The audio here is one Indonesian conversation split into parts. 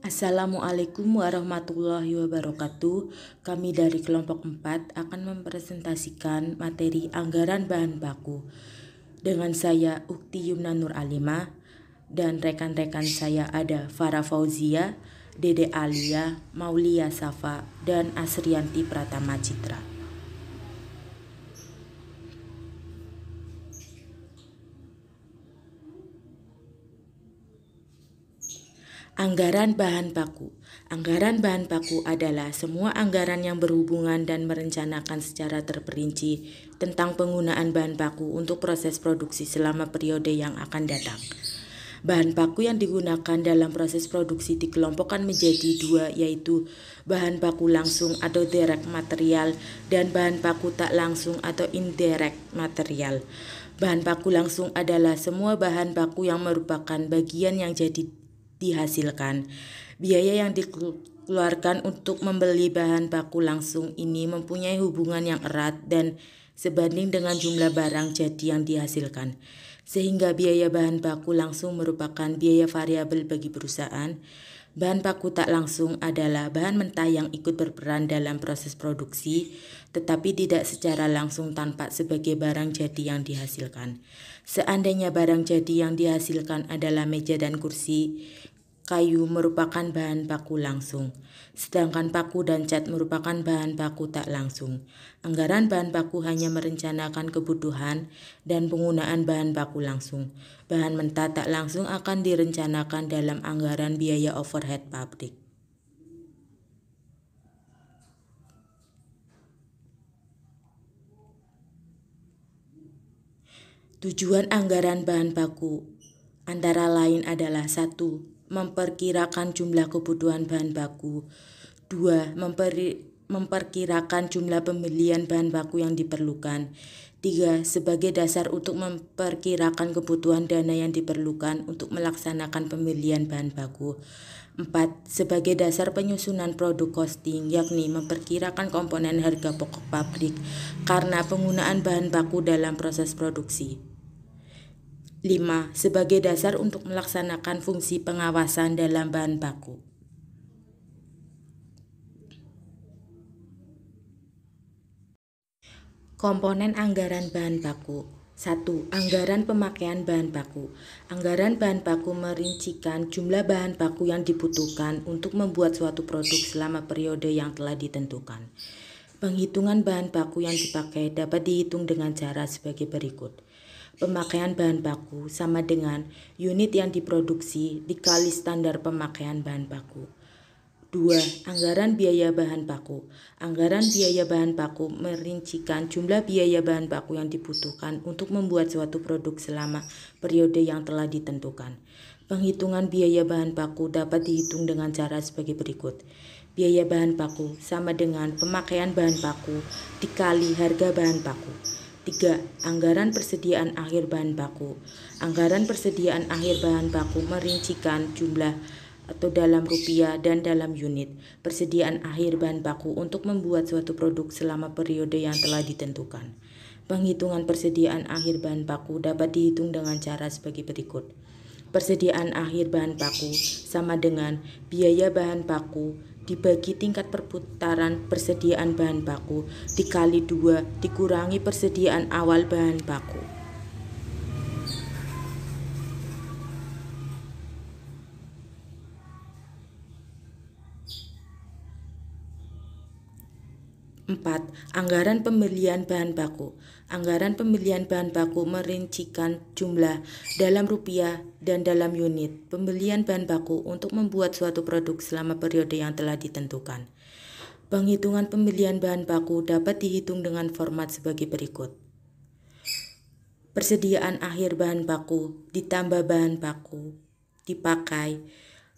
Assalamualaikum warahmatullahi wabarakatuh. Kami dari kelompok 4 akan mempresentasikan materi anggaran bahan baku. Dengan saya Ukti Yumna Nur Alimah dan rekan-rekan saya ada Farah Fauzia, Dede Alia, Maulia Safa, dan Asrianti Pratama Citra. Anggaran bahan baku. Anggaran bahan baku adalah semua anggaran yang berhubungan dan merencanakan secara terperinci tentang penggunaan bahan baku untuk proses produksi selama periode yang akan datang. Bahan baku yang digunakan dalam proses produksi dikelompokkan menjadi dua, yaitu bahan baku langsung atau direct material dan bahan baku tak langsung atau indirect material. Bahan baku langsung adalah semua bahan baku yang merupakan bagian yang jadi dihasilkan. Biaya yang dikeluarkan untuk membeli bahan baku langsung ini mempunyai hubungan yang erat dan sebanding dengan jumlah barang jadi yang dihasilkan. Sehingga biaya bahan baku langsung merupakan biaya variabel bagi perusahaan. Bahan baku tak langsung adalah bahan mentah yang ikut berperan dalam proses produksi, tetapi tidak secara langsung tampak sebagai barang jadi yang dihasilkan. Seandainya barang jadi yang dihasilkan adalah meja dan kursi, kayu merupakan bahan baku langsung, sedangkan paku dan cat merupakan bahan baku tak langsung. Anggaran bahan baku hanya merencanakan kebutuhan dan penggunaan bahan baku langsung. Bahan mentah tak langsung akan direncanakan dalam anggaran biaya overhead pabrik. Tujuan anggaran bahan baku antara lain adalah 1. Memperkirakan jumlah kebutuhan bahan baku. 2. Memperkirakan jumlah pembelian bahan baku yang diperlukan. 3. Sebagai dasar untuk memperkirakan kebutuhan dana yang diperlukan untuk melaksanakan pembelian bahan baku. 4. Sebagai dasar penyusunan produk costing, yakni memperkirakan komponen harga pokok pabrik karena penggunaan bahan baku dalam proses produksi. 5. Sebagai dasar untuk melaksanakan fungsi pengawasan dalam bahan baku. Komponen anggaran bahan baku. 1. Anggaran pemakaian bahan baku. Anggaran bahan baku merincikan jumlah bahan baku yang dibutuhkan untuk membuat suatu produk selama periode yang telah ditentukan. Penghitungan bahan baku yang dipakai dapat dihitung dengan cara sebagai berikut. Pemakaian bahan baku sama dengan unit yang diproduksi dikali standar pemakaian bahan baku. 2. Anggaran biaya bahan baku. Anggaran biaya bahan baku merincikan jumlah biaya bahan baku yang dibutuhkan untuk membuat suatu produk selama periode yang telah ditentukan. Penghitungan biaya bahan baku dapat dihitung dengan cara sebagai berikut. Biaya bahan baku sama dengan pemakaian bahan baku dikali harga bahan baku. 3. Anggaran persediaan akhir bahan baku. Anggaran persediaan akhir bahan baku merincikan jumlah atau dalam rupiah dan dalam unit persediaan akhir bahan baku untuk membuat suatu produk selama periode yang telah ditentukan. Penghitungan persediaan akhir bahan baku dapat dihitung dengan cara sebagai berikut. Persediaan akhir bahan baku sama dengan biaya bahan baku dibagi tingkat perputaran persediaan bahan baku dikali 2 dikurangi persediaan awal bahan baku. 4. Anggaran pembelian bahan baku. Anggaran pembelian bahan baku merincikan jumlah dalam rupiah dan dalam unit pembelian bahan baku untuk membuat suatu produk selama periode yang telah ditentukan. Penghitungan pembelian bahan baku dapat dihitung dengan format sebagai berikut. Persediaan akhir bahan baku ditambah bahan baku dipakai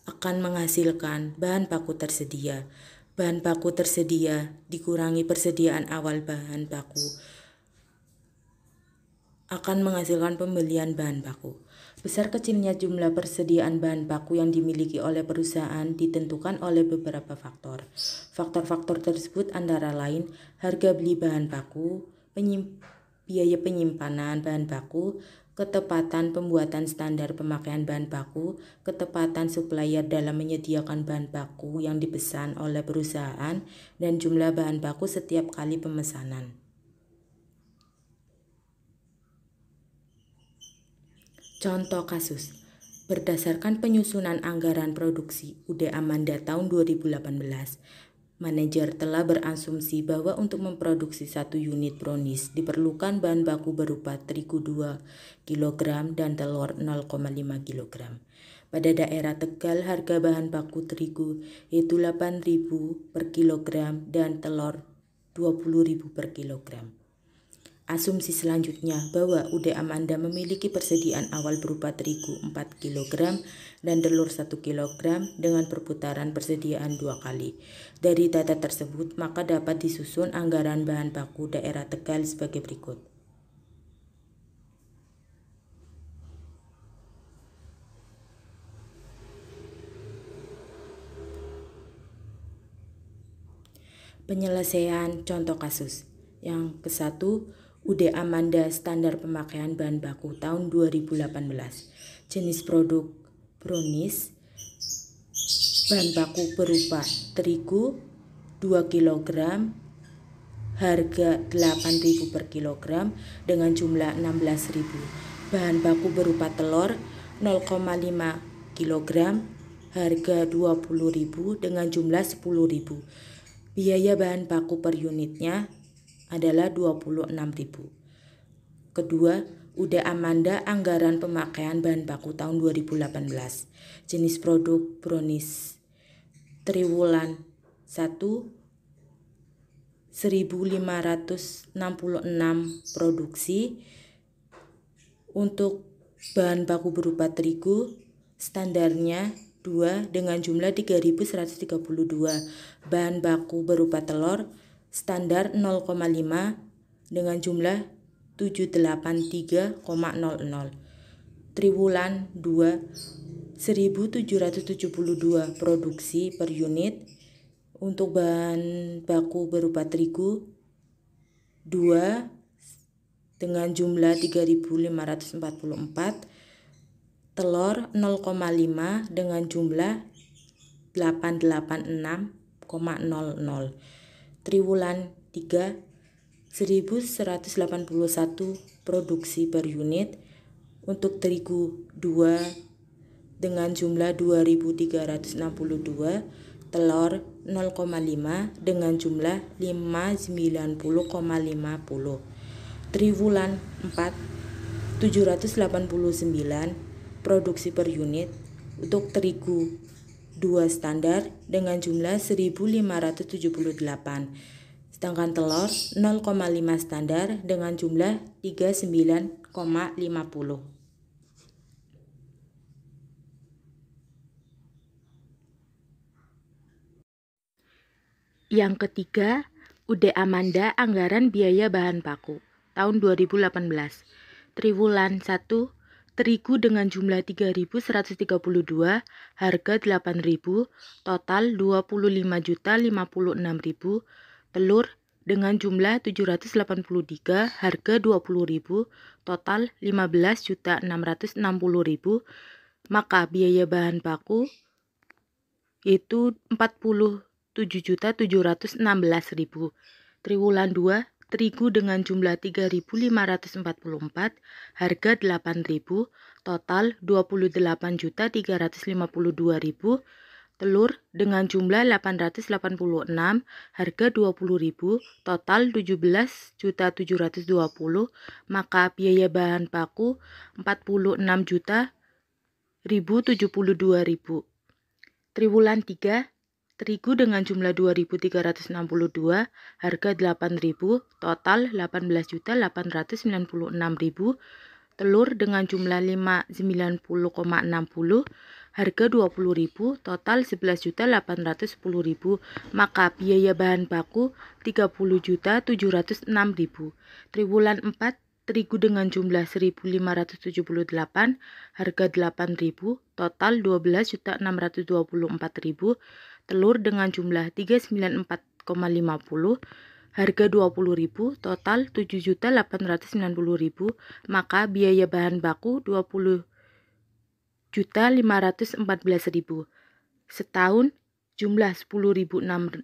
akan menghasilkan bahan baku tersedia. Bahan baku tersedia dikurangi persediaan awal bahan baku akan menghasilkan pembelian bahan baku. Besar kecilnya jumlah persediaan bahan baku yang dimiliki oleh perusahaan ditentukan oleh beberapa faktor. Faktor-faktor tersebut antara lain harga beli bahan baku, biaya penyimpanan bahan baku, ketepatan pembuatan standar pemakaian bahan baku, ketepatan supplier dalam menyediakan bahan baku yang dipesan oleh perusahaan, dan jumlah bahan baku setiap kali pemesanan. Contoh kasus. Berdasarkan penyusunan anggaran produksi UD Amanda tahun 2018, manajer telah berasumsi bahwa untuk memproduksi 1 unit brownies diperlukan bahan baku berupa terigu 2 kg dan telur 0,5 kg. Pada daerah Tegal, harga bahan baku terigu yaitu 8.000 per kilogram dan telur 20.000 per kilogram. Asumsi selanjutnya bahwa UD Amanda memiliki persediaan awal berupa terigu 4 kg dan telur 1 kg dengan perputaran persediaan 2 kali. Dari data tersebut, maka dapat disusun anggaran bahan baku daerah Tegal sebagai berikut. Penyelesaian contoh kasus. Yang ke-1, UD Amanda standar pemakaian bahan baku tahun 2018. Jenis produk brownies, bahan baku berupa terigu 2 kg, harga 8.000 per kilogram dengan jumlah 16.000. Bahan baku berupa telur 0,5 kg, harga 20.000 dengan jumlah 10.000. Biaya bahan baku per unitnya adalah 26.000. Kedua, UD Amanda anggaran pemakaian bahan baku tahun 2018. Jenis produk brownies triwulan 1 1.566 produksi. Untuk bahan baku berupa terigu standarnya 2 dengan jumlah 3.132. Bahan baku berupa telur standar 0,5 dengan jumlah 783,00. Triwulan 2 1.772 produksi per unit. Untuk bahan baku berupa terigu 2 dengan jumlah 3.544, telur 0,5 dengan jumlah 886,00. Triwulan 3 1.181 produksi per unit. Untuk terigu 2 dengan jumlah 2.362, telur 0,5 dengan jumlah 590,50. Triwulan 4 789 produksi per unit. Untuk terigu 2 standar dengan jumlah 1.578, sedangkan telur 0,5 standar dengan jumlah 39,50. Yang ketiga, UD Amanda anggaran biaya bahan baku tahun 2018. Triwulan 1, terigu dengan jumlah 3.132, harga 8.000, total 25.056.000. Telur dengan jumlah 783, harga 20.000, total 15.660.000. Maka biaya bahan baku yaitu 47.716.000. Triwulan 2, terigu dengan jumlah 3.544, harga 8.000, total 28.352.000. Telur dengan jumlah 886, harga 20.000, total 17.720. Maka biaya bahan baku 46.072.000. Triwulan 3, terigu dengan jumlah 2.362, harga 8.000, total 18.896.000. Telur dengan jumlah 590,60, harga 20.000, total 11.810.000. Maka biaya bahan baku 30.706.000. Triwulan 4, terigu dengan jumlah 1.578, harga 8.000, total 12.624.000. Telur dengan jumlah 394,50, harga 20.000, total 7.890.000, maka biaya bahan baku 20.514.000. Setahun jumlah 10.616,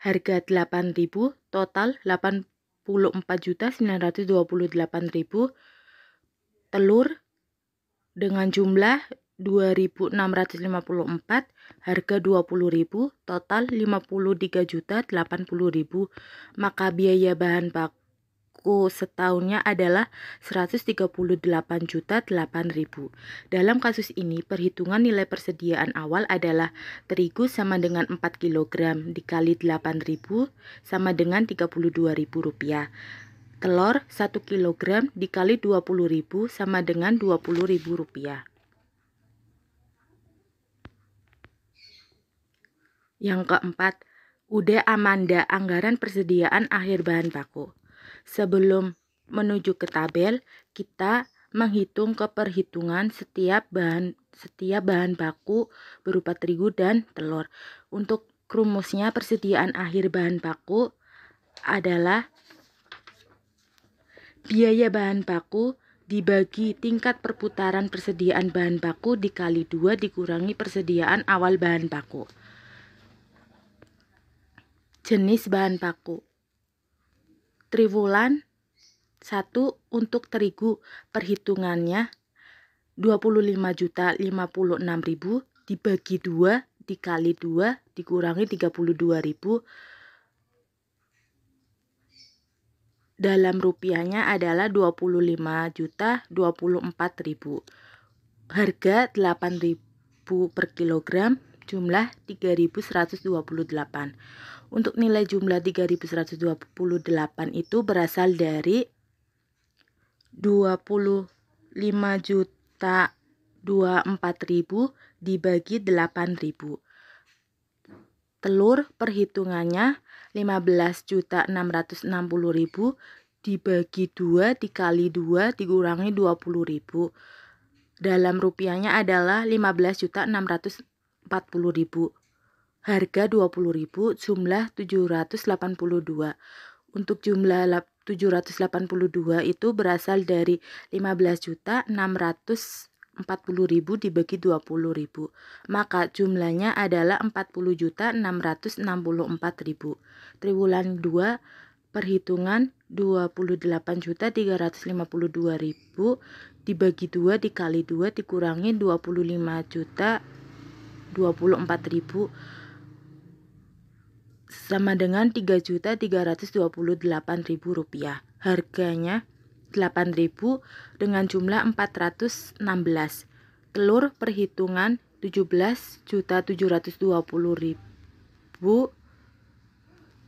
harga 8.000, total 84.928.000. Telur dengan jumlah 2.654, harga 20.000, total 53.080.000, maka biaya bahan baku setahunnya adalah 138.008.008. Dalam kasus ini, perhitungan nilai persediaan awal adalah terigu sama dengan 4 kg dikali 8.000 sama dengan Rp32.000. Telur 1 kg dikali 20.000 sama dengan Rp20.000. Yang keempat, Uda Amanda, anggaran persediaan akhir bahan baku. Sebelum menuju ke tabel, kita menghitung keperhitungan setiap bahan baku berupa terigu dan telur. Untuk rumusnya, persediaan akhir bahan baku adalah biaya bahan baku dibagi tingkat perputaran persediaan bahan baku dikali 2 dikurangi persediaan awal bahan baku. Jenis bahan baku. Triwulan 1 untuk terigu, perhitungannya 25.056.000 dibagi 2 dikali 2 dikurangi 32.000. Dalam rupiahnya adalah 25.024.000. Harga 8.000 per kilogram, jumlah 3.128. Untuk nilai jumlah 3.128 itu berasal dari 25.024.000 dibagi 8.000. Telur perhitungannya 15.660.000 dibagi 2 dikali 2 dikurangi 20.000. Dalam rupiahnya adalah 15.640.000. Harga 20.000, jumlah 782. Untuk jumlah 782 itu berasal dari 15.640.000 dibagi 20.000. Maka jumlahnya adalah 40.664.000. Triwulan 2, perhitungan 28.352.000 dibagi 2 dikali 2 dikurangi 25.024.000 sama dengan Rp3.328.000. Harganya 8.000 dengan jumlah 416. Telur perhitungan 17.720.000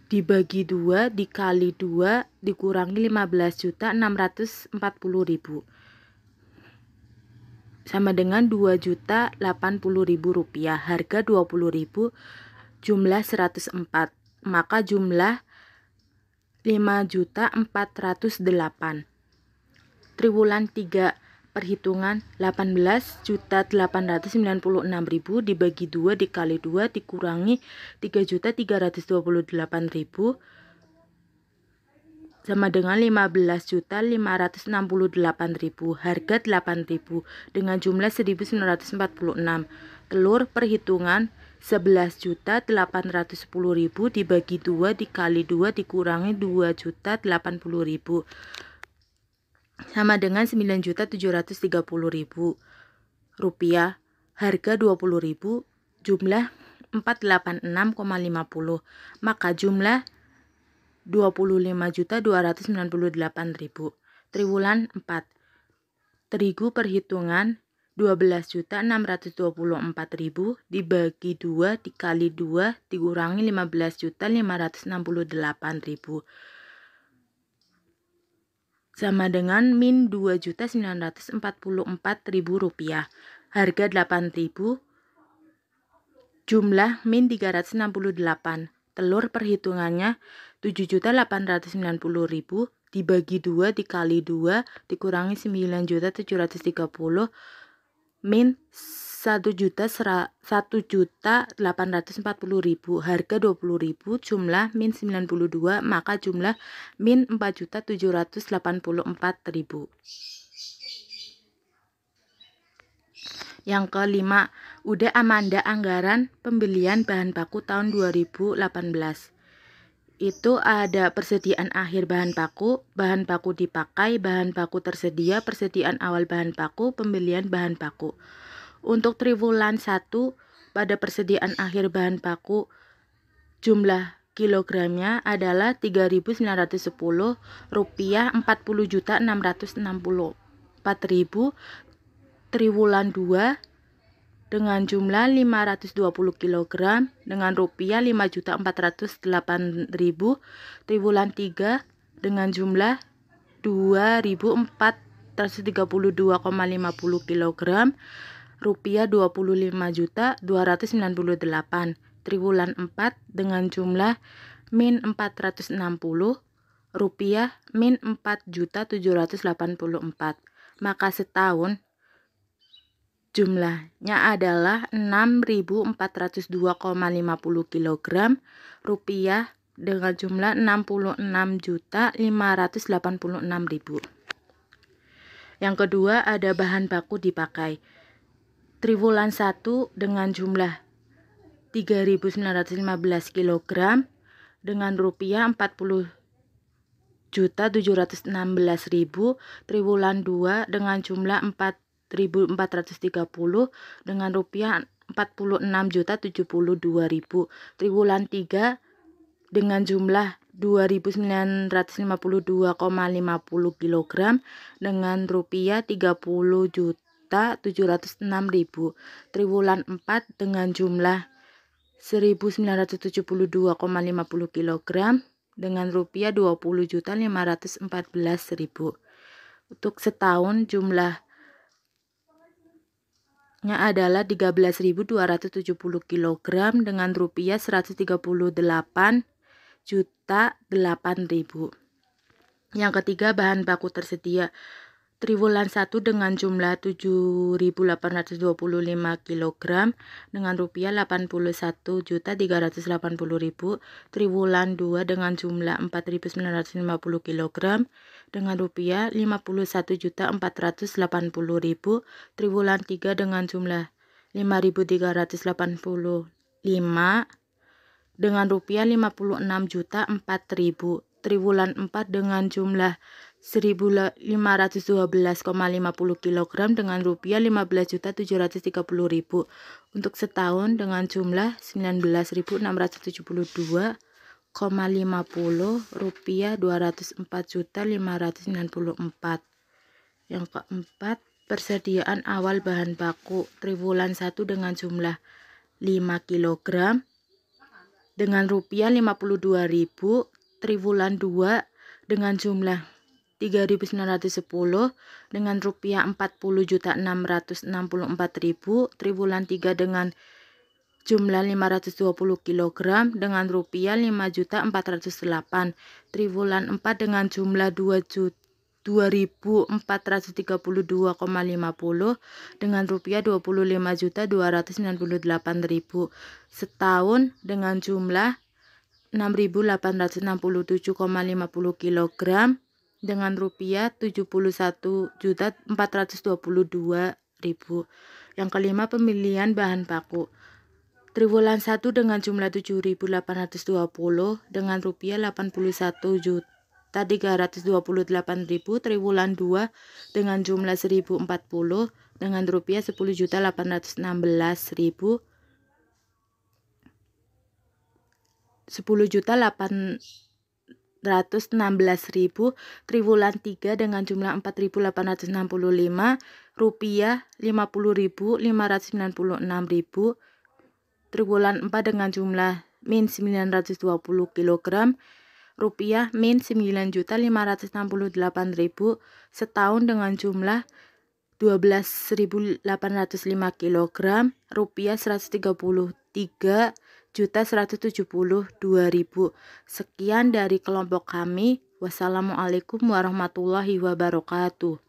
dibagi 2 dikali 2 dikurangi 15.640.000 sama dengan Rp2.080.000. Harga 20.000, jumlah 104, maka jumlah 5.408. Triwulan 3, perhitungan 18.896.000 dibagi 2 dikali 2 dikurangi 3.328.000 sama dengan 15.568.000. Harga 8.000 dengan jumlah 1.946. Telur perhitungan 11.810.000 dibagi 2 dikali 2 dikurangi 2.080.000 sama dengan 9.730.000 rupiah. Harga 20.000, jumlah 486,50, maka jumlah 25.298.000. Triwulan 4, terigu perhitungan 12.624.000 dibagi 2 dikali 2 dikurangi 15.568.000 sama dengan min 2.944.000 rupiah. Harga 8.000, jumlah min 368. Telur perhitungannya 7.890.000 dibagi 2 dikali 2 dikurangi 9.730 min 1.840.000, harga 20.000, jumlah min 92, maka jumlah min 4.784.000. Yang kelima, udah Amanda anggaran pembelian bahan baku tahun 2018. Itu ada persediaan akhir bahan baku dipakai, bahan baku tersedia, persediaan awal bahan baku, pembelian bahan baku. Untuk triwulan 1 pada persediaan akhir bahan baku jumlah kilogramnya adalah 3.910 rupiah, 40.664.000. Triwulan 2 dengan jumlah 520 kg dengan rupiah 5.408.000. Triwulan 3 dengan jumlah 2.432,50 kg, rupiah 25.298.000. Triwulan 4 dengan jumlah min 460, rupiah min 4.784.000. Maka setahun jumlahnya adalah 6.402,50 kg, rupiah dengan jumlah 66.586.000. Yang kedua ada bahan baku dipakai. Triwulan 1 dengan jumlah 3.915 kg dengan rupiah 40.716.000. Triwulan 2 dengan jumlah 4.430 dengan rupiah 46.072.000. Triwulan 3 dengan jumlah 2.952,50 kg dengan rupiah 30.706.000. Triwulan 4 dengan jumlah 1.972,50 kg dengan rupiah 20.514.000. Untuk setahun jumlahnya adalah 13.270 kg dengan rupiah 138.008.000. Yang ketiga bahan baku tersedia. Triwulan 1 dengan jumlah 7.825 kg dengan rupiah 81.380.000. Triwulan 2 dengan jumlah 4.950 kg dengan rupiah 51.480.000. Triwulan 3 dengan jumlah 5.385 dengan rupiah 56.004.000. Triwulan 4 dengan jumlah 1.512,50 kg dengan rupiah 15.730.000. Untuk setahun dengan jumlah 19.672,50 rupiah 204.594. Yang keempat, persediaan awal bahan baku. Triwulan 1 dengan jumlah 5 kg dengan rupiah 52.000. Triwulan 2 dengan jumlah 3.910 dengan rupiah 40.664.000. Triwulan 3 dengan jumlah 520 kg dengan rupiah 5.408. Triwulan 4 dengan jumlah 2.432,50 dengan rupiah 25.298.000. Setahun dengan jumlah 6.867,50 kg dengan rupiah 71.422.000. Yang kelima, pemilihan bahan baku. Triwulan 1 dengan jumlah 7.820 dengan rupiah 81.328.000. Triwulan 2 dengan jumlah 1.040 dengan rupiah 10.816.000. 10.816.000. Triwulan 3 dengan jumlah 4.865 rupiah 50.596.000. Triwulan 4 dengan jumlah min 920 kg rupiah min 9.568.000. Setahun dengan jumlah 12.805 kg rupiah 133.172.000. Sekian dari kelompok kami. Wassalamualaikum warahmatullahi wabarakatuh.